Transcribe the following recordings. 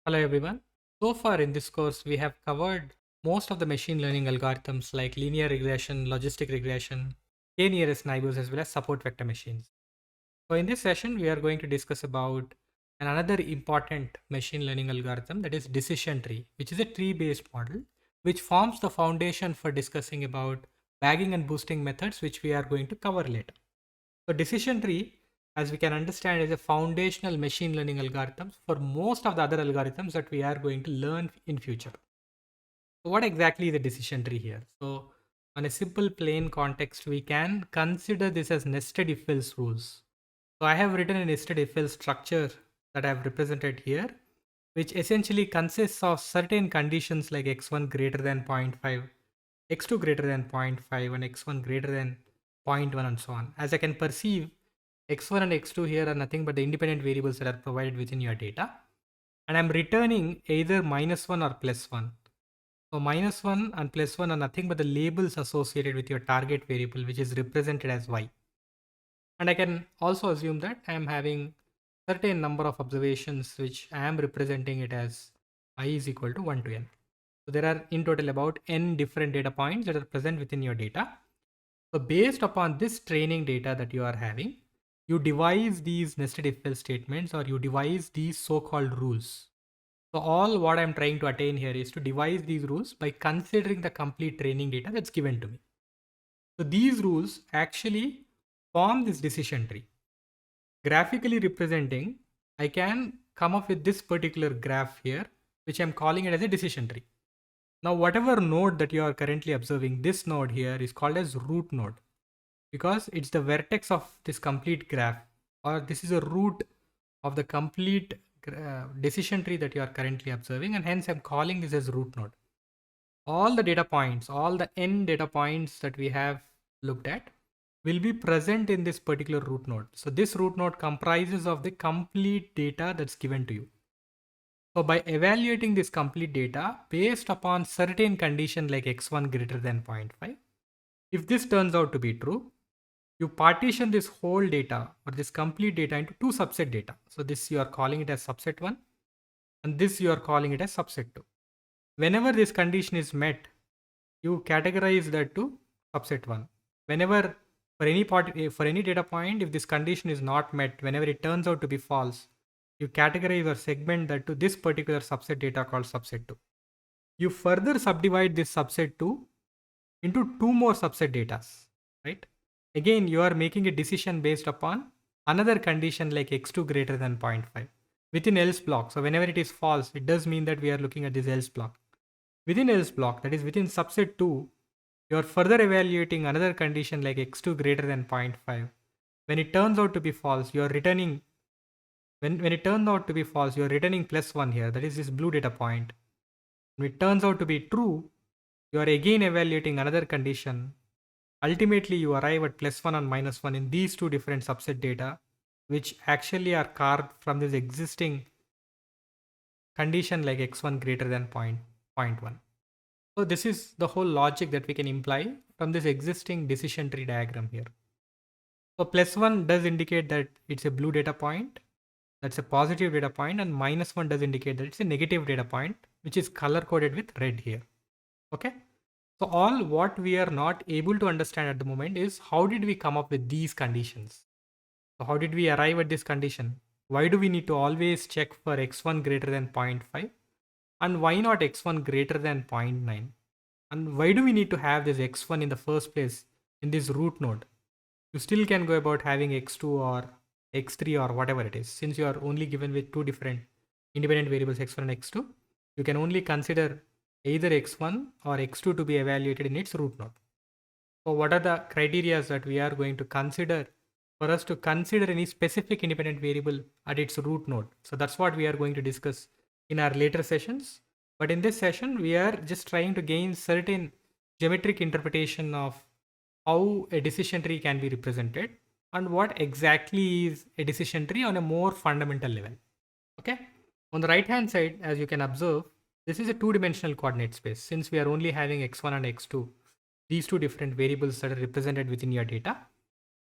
Hello everyone. So far in this course, we have covered most of the machine learning algorithms like linear regression, logistic regression, k-nearest neighbors, as well as support vector machines. So in this session, we are going to discuss about another important machine learning algorithm, that is decision tree, which is a tree-based model, which forms the foundation for discussing about bagging and boosting methods, which we are going to cover later. So decision tree, as we can understand, is a foundational machine learning algorithm for most of the other algorithms that we are going to learn in future. So what exactly is a decision tree here? So on a simple plain context, we can consider this as nested if else rules. So I have written a nested if else structure that I have represented here, which essentially consists of certain conditions like x1 greater than 0.5, x2 greater than 0.5, and x1 greater than 0.1, and so on. As I can perceive, x1 and x2 here are nothing but the independent variables that are provided within your data. And I'm returning either -1 or +1. So -1 and +1 are nothing but the labels associated with your target variable, which is represented as y. And I can also assume that I am having certain number of observations, which I am representing it as I is equal to 1 to n. So there are in total about n different data points that are present within your data. So based upon this training data that you are having, you devise these nested if else statements, or you devise these so-called rules. So all what I'm trying to attain here is to devise these rules by considering the complete training data that's given to me. So these rules actually form this decision tree. Graphically representing, I can come up with this particular graph here, which I'm calling it as a decision tree. Now, whatever node that you are currently observing, this node here is called as root node, because it's the vertex of this complete graph, or this is a root of the complete decision tree that you are currently observing, and hence I'm calling this as root node. All the data points, all the n data points that we have looked at will be present in this particular root node. So this root node comprises of the complete data that's given to you. So by evaluating this complete data based upon certain condition like x1 greater than 0.5, if this turns out to be true, you partition this whole data or this complete data into two subset data. So this you are calling it as subset 1, and this you are calling it as subset 2. Whenever this condition is met, you categorize that to subset 1. Whenever for any data point, if this condition is not met, whenever it turns out to be false, you categorize or segment that to this particular subset data called subset 2. You further subdivide this subset 2 into two more subset datas, right? Again, you are making a decision based upon another condition like x2 greater than 0.5 within else block. So whenever it is false, it does mean that we are looking at this else block. Within else block, that is within subset 2, you are further evaluating another condition like x2 greater than 0.5. When it turns out to be false, you are returning, when it turns out to be false, you are returning +1 here. That is this blue data point. When it turns out to be true, you are again evaluating another condition. Ultimately, you arrive at +1 and -1 in these two different subset data, which actually are carved from this existing condition like x1 greater than 0.1. So this is the whole logic that we can imply from this existing decision tree diagram here. So +1 does indicate that it's a blue data point. That's a positive data point, and -1 does indicate that it's a negative data point, which is color coded with red here. Okay. So all what we are not able to understand at the moment is how did we come up with these conditions? So how did we arrive at this condition? Why do we need to always check for x1 greater than 0.5? And why not x1 greater than 0.9? And why do we need to have this x1 in the first place in this root node? You still can go about having x2 or x3 or whatever it is. Since you are only given with two different independent variables x1 and x2, you can only consider either x1 or x2 to be evaluated in its root node. So what are the criteria that we are going to consider for us to consider any specific independent variable at its root node? So that's what we are going to discuss in our later sessions. But in this session, we are just trying to gain certain geometric interpretation of how a decision tree can be represented and what exactly is a decision tree on a more fundamental level. Okay. On the right hand side, as you can observe, this is a two-dimensional coordinate space. Since we are only having x1 and x2, these two different variables that are represented within your data,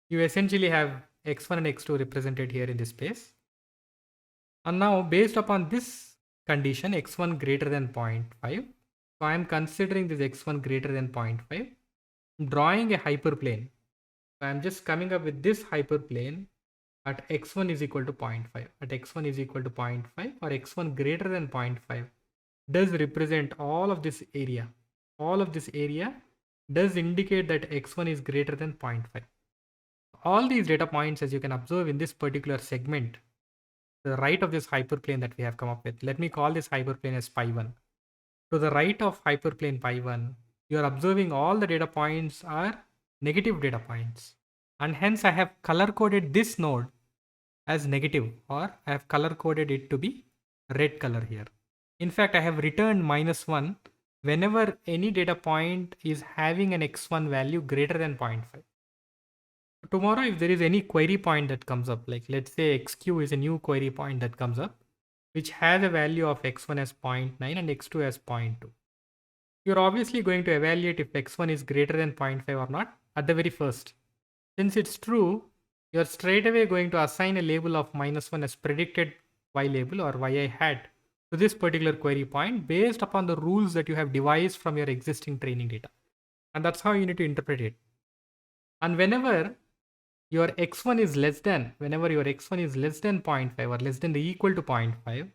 you essentially have x1 and x2 represented here in this space. And now based upon this condition x1 greater than 0.5. So I am considering this x1 greater than 0.5. I'm drawing a hyperplane. So I'm just coming up with this hyperplane at x1 is equal to 0.5. At x1 is equal to 0.5 or x1 greater than 0.5 does represent all of this area. All of this area does indicate that x1 is greater than 0.5. All these data points, as you can observe in this particular segment, the right of this hyperplane that we have come up with. Let me call this hyperplane as pi1. To the right of hyperplane pi1, you are observing all the data points are negative data points. And hence I have color coded this node as negative, or I have color coded it to be red color here. In fact, I have returned -1 whenever any data point is having an x1 value greater than 0.5. Tomorrow, if there is any query point that comes up, like let's say xq is a new query point that comes up, which has a value of x1 as 0.9 and x2 as 0.2. You're obviously going to evaluate if x1 is greater than 0.5 or not at the very first. Since it's true, you're straight away going to assign a label of -1 as predicted y label or yi hat to this particular query point based upon the rules that you have devised from your existing training data. And that's how you need to interpret it. And whenever your x1 is less than, whenever your x1 is less than 0.5 or less than or equal to 0.5,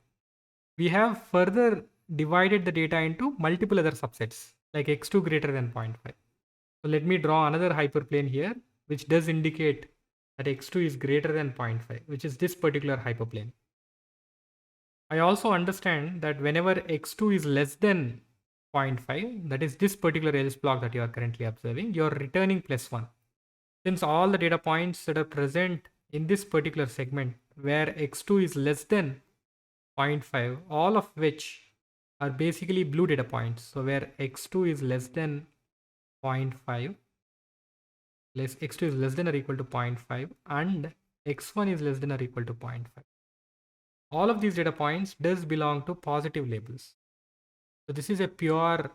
we have further divided the data into multiple other subsets like x2 greater than 0.5. So let me draw another hyperplane here, which does indicate that x2 is greater than 0.5, which is this particular hyperplane. I also understand that whenever x2 is less than 0.5, that is this particular else block that you are currently observing, you are returning +1. Since all the data points that are present in this particular segment where x2 is less than 0.5, all of which are basically blue data points. So where x2 is less than 0.5, x2 is less than or equal to 0.5 and x1 is less than or equal to 0.5. All of these data points does belong to positive labels. So this is a pure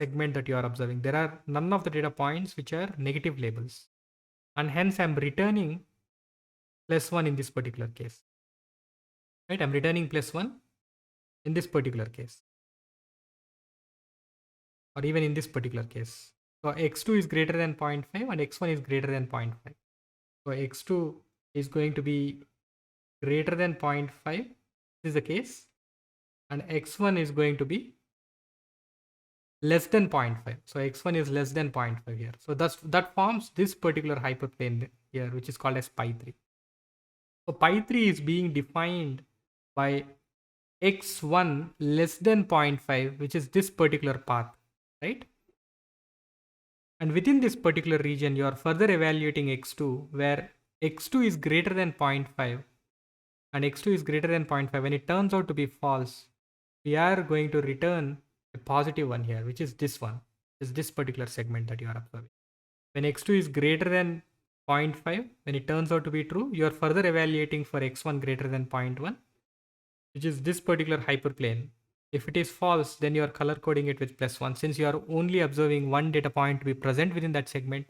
segment that you are observing. There are none of the data points which are negative labels. And hence I'm returning +1 in this particular case. Right? I'm returning +1 in this particular case. Or even in this particular case. So x2 is greater than 0.5 and x1 is greater than 0.5. So x2 is going to be greater than 0.5. This is the case. And x1 is going to be less than 0.5. So x1 is less than 0.5 here. So that forms this particular hyperplane here, which is called as pi3. So pi3 is being defined by x1 less than 0.5, which is this particular path, right? And within this particular region, you are further evaluating x2, where x2 is greater than 0.5 and x2 is greater than 0.5. When it turns out to be false, we are going to return a positive one here, which is this one, is this particular segment that you are observing. When x2 is greater than 0.5, when it turns out to be true, you are further evaluating for x1 greater than 0.1, which is this particular hyperplane. If it is false, then you are color coding it with +1, since you are only observing one data point to be present within that segment,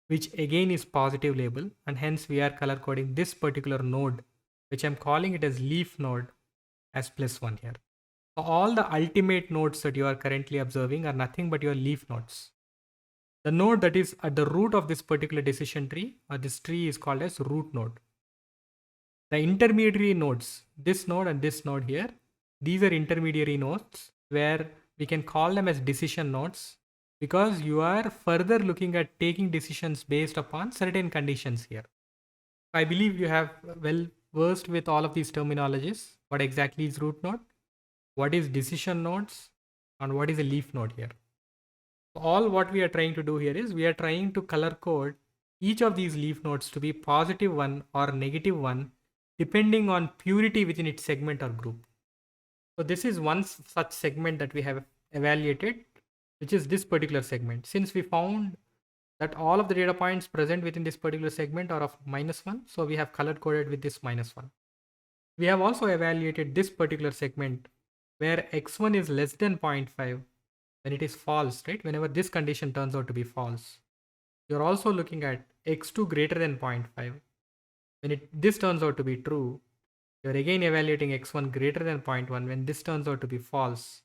which again is positive label, and hence we are color coding this particular node, which I'm calling it as leaf node, as +1 here. So all the ultimate nodes that you are currently observing are nothing but your leaf nodes. The node that is at the root of this particular decision tree, or this tree, is called as root node. The intermediary nodes, this node and this node here, these are intermediary nodes where we can call them as decision nodes because you are further looking at taking decisions based upon certain conditions here. I believe you have well versed with all of these terminologies. What exactly is root node? What is decision nodes? And what is a leaf node here? All what we are trying to do here is we are trying to color code each of these leaf nodes to be +1 or -1 depending on purity within its segment or group. So this is one such segment that we have evaluated, which is this particular segment. Since we found that all of the data points present within this particular segment are of -1, so we have color coded with this -1. We have also evaluated this particular segment where x1 is less than 0.5 when it is false, right? Whenever this condition turns out to be false. You're also looking at x2 greater than 0.5. When this turns out to be true, You're again evaluating x1 greater than 0.1 when this turns out to be false.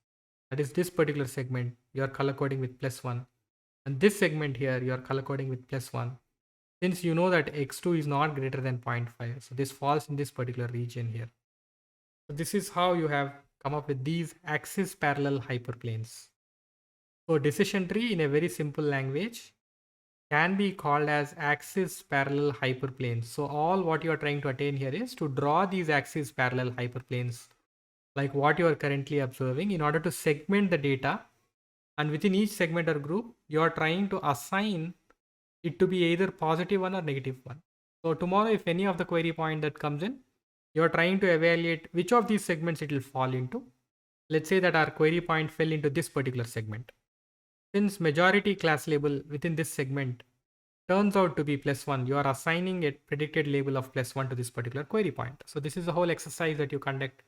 That is this particular segment, you're color coding with +1. And this segment here, you're color coding with +1. Since you know that x2 is not greater than 0.5, so this falls in this particular region here. So this is how you have come up with these axis parallel hyperplanes. So decision tree in a very simple language can be called as axis parallel hyperplanes. So all what you are trying to attain here is to draw these axis parallel hyperplanes like what you are currently observing in order to segment the data, and within each segment or group you are trying to assign it to be either positive one or negative one. So tomorrow if any of the query point that comes in, you are trying to evaluate which of these segments it will fall into. Let's say that our query point fell into this particular segment. Since majority class label within this segment turns out to be +1, you are assigning a predicted label of +1 to this particular query point. So this is the whole exercise that you conduct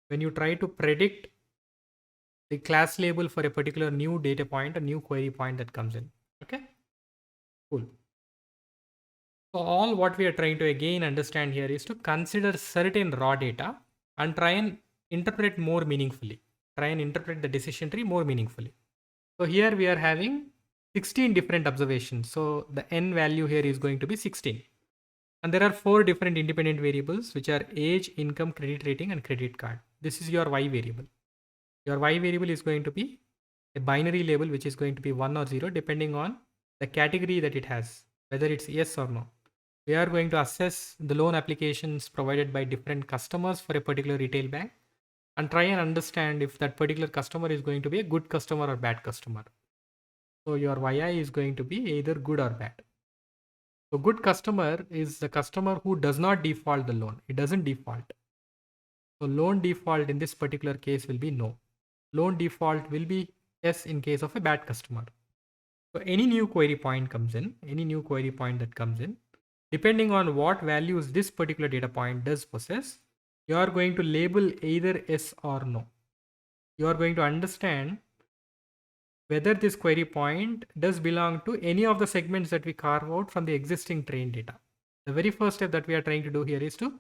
when you try to predict the class label for a particular new data point, a new query point that comes in. Okay, cool. So all what we are trying to again understand here is to consider certain raw data and try and interpret more meaningfully. Try and interpret the decision tree more meaningfully. So here we are having 16 different observations. So the n value here is going to be 16. And there are 4 different independent variables, which are age, income, credit rating, and credit card. This is your y variable. Your y variable is going to be a binary label, which is going to be 1 or 0, depending on the category that it has, whether it's yes or no. We are going to assess the loan applications provided by different customers for a particular retail bank and try and understand if that particular customer is going to be a good customer or bad customer. So your yi is going to be either good or bad. So good customer is the customer who does not default the loan. It doesn't default. So loan default in this particular case will be no. Loan default will be yes in case of a bad customer. So any new query point comes in, any new query point that comes in, depending on what values this particular data point does possess, you are going to label either yes or no. You are going to understand whether this query point does belong to any of the segments that we carve out from the existing trained data. The very first step that we are trying to do here is to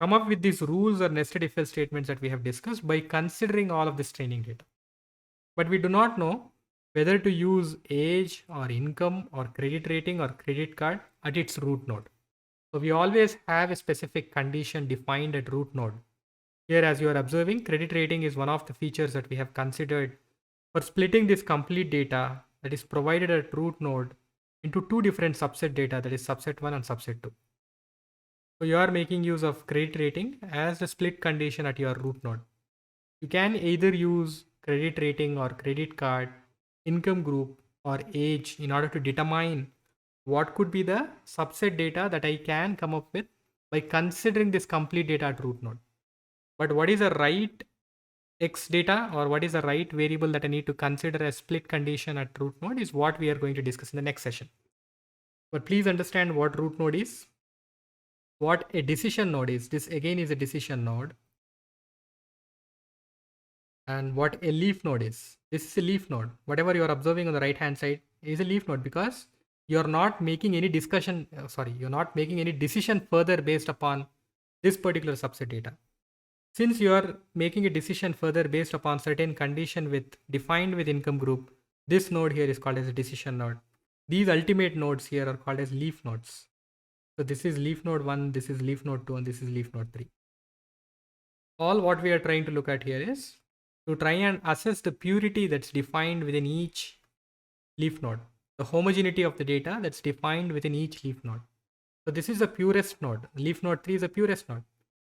come up with these rules or nested if else statements that we have discussed by considering all of this training data. But we do not know whether to use age or income or credit rating or credit card at its root node. So we always have a specific condition defined at root node. Here, as you are observing, credit rating is one of the features that we have considered for splitting this complete data that is provided at root node into 2 different subset data, that is subset 1 and subset 2. So you are making use of credit rating as the split condition at your root node. You can either use credit rating or credit card, income group or age in order to determine what could be the subset data that I can come up with by considering this complete data at root node. But what is the right x data or what is the right variable that I need to consider as split condition at root node is what we are going to discuss in the next session. But please understand what root node is, what a decision node is. This again is a decision node. And what a leaf node is. This is a leaf node. Whatever you are observing on the right hand side is a leaf node because you are not making any you're not making any decision further based upon this particular subset data. Since you are making a decision further based upon certain condition defined with income group, this node here is called as a decision node. These ultimate nodes here are called as leaf nodes. So this is leaf node 1, this is leaf node 2, and this is leaf node 3. All what we are trying to look at here is to try and assess the purity that's defined within each leaf node, the homogeneity of the data that's defined within each leaf node. So this is the purest node. Leaf node 3 is the purest node.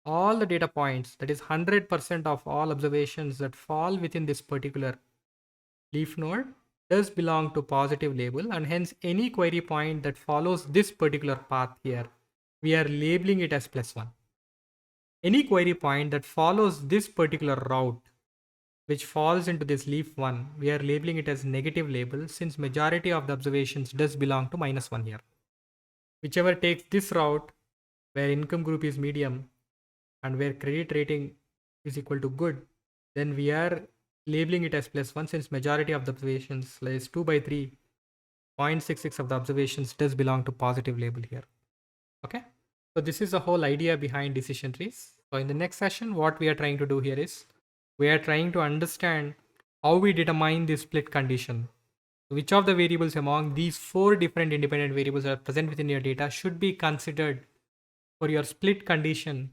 All the data points, that is 100% of all observations that fall within this particular leaf node does belong to positive label, and hence any query point that follows this particular path here, we are labeling it as +1. Any query point that follows this particular route which falls into this leaf 1, we are labeling it as negative label since majority of the observations does belong to -1 here. Whichever takes this route where income group is medium and where credit rating is equal to good, then we are labeling it as +1 since majority of the observations, like 2 by 3, 0.66 of the observations does belong to positive label here. Okay, so this is the whole idea behind decision trees. So in the next session, what we are trying to do here is we are trying to understand how we determine the split condition. Which of the variables among these four different independent variables that are present within your data should be considered for your split condition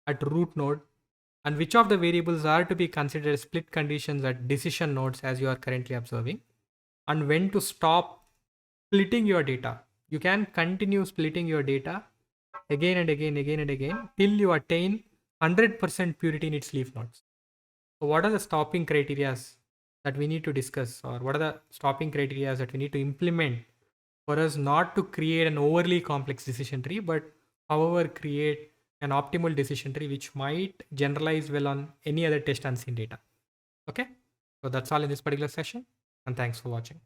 at root node, and which of the variables are to be considered as split conditions at decision nodes as you are currently observing, and when to stop splitting your data. You can continue splitting your data again and again till you attain 100% purity in its leaf nodes. So what are the stopping criteria that we need to discuss, or what are the stopping criteria that we need to implement for us not to create an overly complex decision tree, but however create an optimal decision tree which might generalize well on any other test unseen data. Okay, so that's all in this particular session, and thanks for watching.